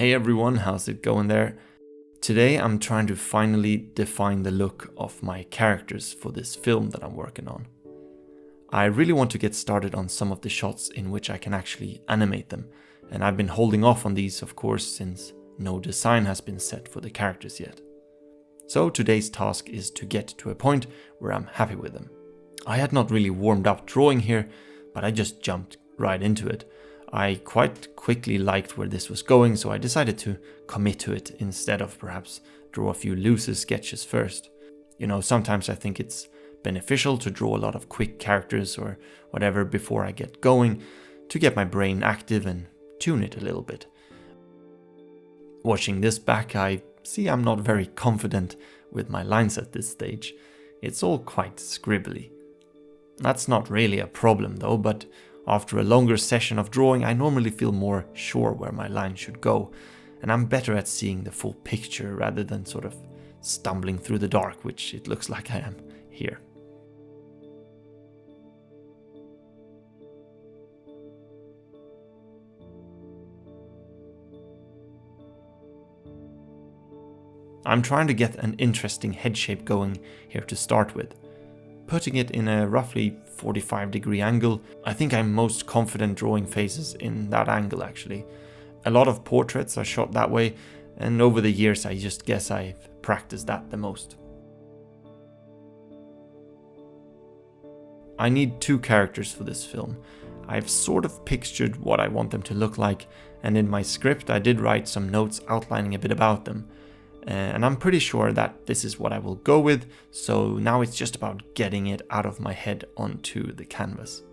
Hey everyone, how's it going there? Today I'm trying to finally define the look of my characters for this film that I'm working on. I really want to get started on some of the shots in which I can actually animate them, and I've been holding off on these, of course, since no design has been set for the characters yet. So today's task is to get to a point where I'm happy with them. I had not really warmed up drawing here, but I just jumped right into it. I quite quickly liked where this was going, so I decided to commit to it instead of perhaps draw a few looser sketches first. Sometimes I think it's beneficial to draw a lot of quick characters or whatever before I get going, to get my brain active and tune it a little bit. Watching this back, I see I'm not very confident with my lines at this stage. It's all quite scribbly. That's not really a problem though, but after a longer session of drawing, I normally feel more sure where my line should go, and I'm better at seeing the full picture rather than sort of stumbling through the dark, which it looks like I am here. I'm trying to get an interesting head shape going here to start with. Putting it in a roughly 45-degree angle, I think I'm most confident drawing faces in that angle actually. A lot of portraits are shot that way, and over the years I just guess I've practiced that the most. I need two characters for this film. I've sort of pictured what I want them to look like, and in my script I did write some notes outlining a bit about them. And I'm pretty sure that this is what I will go with, so now it's just about getting it out of my head onto the canvas.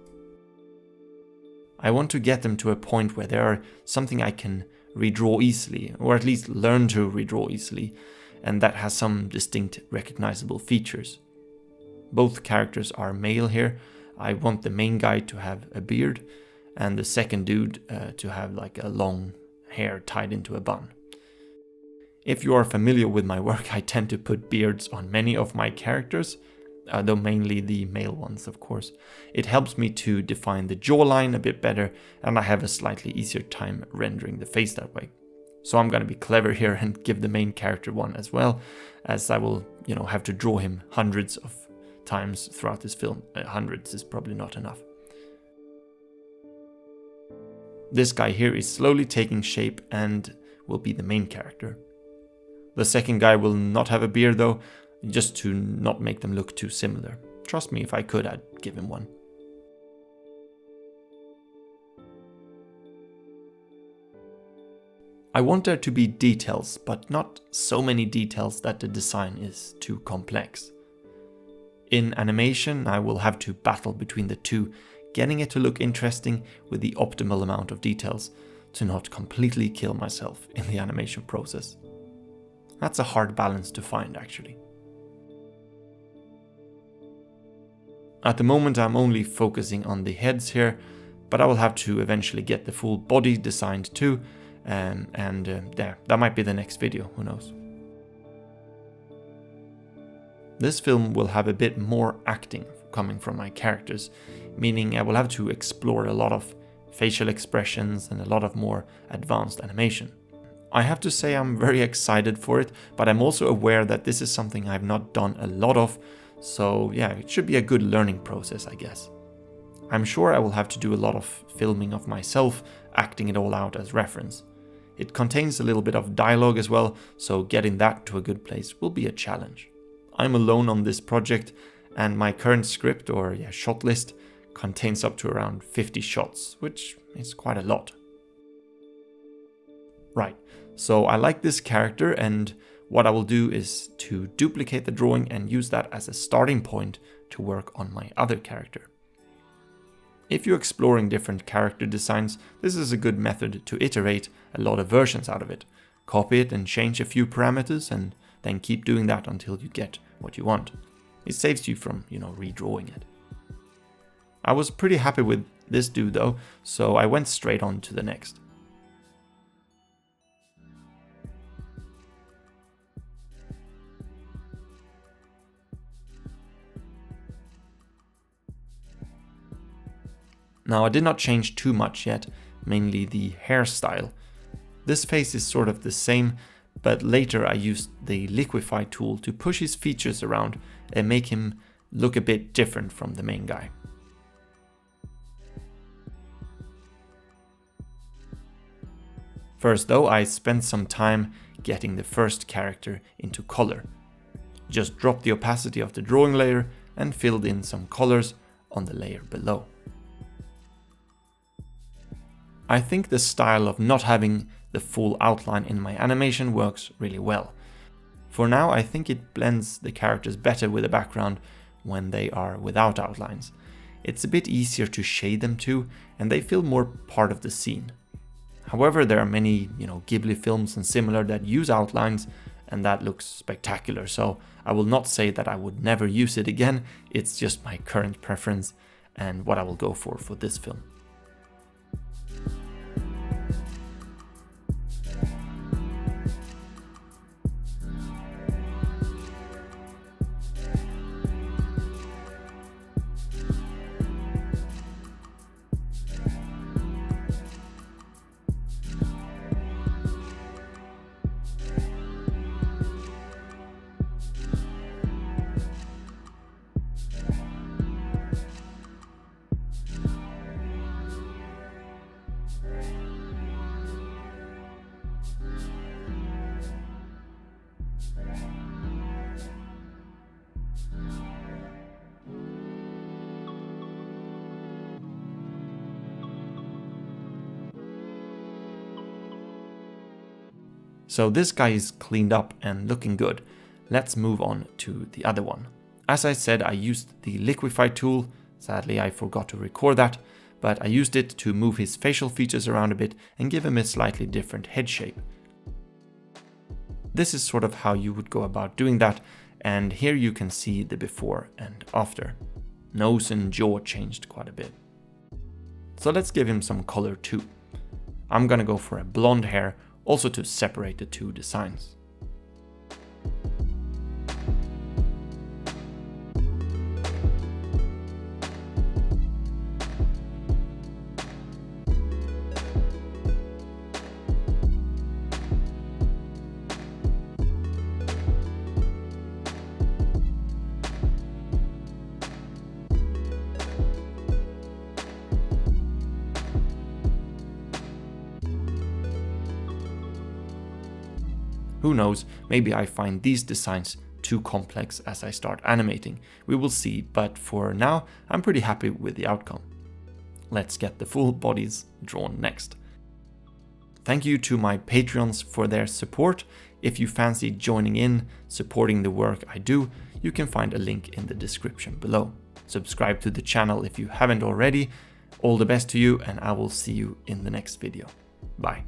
I want to get them to a point where they are something I can redraw easily, or at least learn to redraw easily, and that has some distinct recognizable features. Both characters are male here. I want the main guy to have a beard, and the second dude to have like a long hair tied into a bun. If you are familiar with my work, I tend to put beards on many of my characters, though mainly the male ones, of course. It helps me to define the jawline a bit better, and I have a slightly easier time rendering the face that way. So I'm going to be clever here and give the main character one as well, as I will, have to draw him hundreds of times throughout this film. Hundreds is probably not enough. This guy here is slowly taking shape and will be the main character. The second guy will not have a beard though, just to not make them look too similar. Trust me, if I could, I'd give him one. I want there to be details, but not so many details that the design is too complex. In animation, I will have to battle between the two, getting it to look interesting with the optimal amount of details, to not completely kill myself in the animation process. That's a hard balance to find, actually. At the moment I'm only focusing on the heads here, but I will have to eventually get the full body designed too, that might be the next video, who knows. This film will have a bit more acting coming from my characters, meaning I will have to explore a lot of facial expressions and a lot of more advanced animation. I have to say I'm very excited for it, but I'm also aware that this is something I've not done a lot of, so yeah, it should be a good learning process, I guess. I'm sure I will have to do a lot of filming of myself, acting it all out as reference. It contains a little bit of dialogue as well, so getting that to a good place will be a challenge. I'm alone on this project, and my current script, or shot list, contains up to around 50 shots, which is quite a lot. Right, so I like this character, and what I will do is to duplicate the drawing and use that as a starting point to work on my other character. If you're exploring different character designs, this is a good method to iterate a lot of versions out of it. Copy it and change a few parameters, and then keep doing that until you get what you want. It saves you from, redrawing it. I was pretty happy with this dude though, so I went straight on to the next. Now I did not change too much yet, mainly the hairstyle. This face is sort of the same, but later I used the liquify tool to push his features around and make him look a bit different from the main guy. First though, I spent some time getting the first character into color. Just dropped the opacity of the drawing layer and filled in some colors on the layer below. I think the style of not having the full outline in my animation works really well. For now, I think it blends the characters better with the background when they are without outlines. It's a bit easier to shade them too, and they feel more part of the scene. However, there are many, Ghibli films and similar that use outlines, and that looks spectacular, so I will not say that I would never use it again. It's just my current preference and what I will go for this film. So this guy is cleaned up and looking good. Let's move on to the other one. As I said, I used the liquify tool. Sadly, I forgot to record that, but I used it to move his facial features around a bit and give him a slightly different head shape. This is sort of how you would go about doing that, and here you can see the before and after. Nose and jaw changed quite a bit. So let's give him some color too. I'm gonna go for a blonde hair, also to separate the two designs. Who knows, maybe I find these designs too complex as I start animating. We will see, but for now, I'm pretty happy with the outcome. Let's get the full bodies drawn next. Thank you to my Patreons for their support. If you fancy joining in, supporting the work I do, you can find a link in the description below. Subscribe to the channel if you haven't already. All the best to you, and I will see you in the next video. Bye.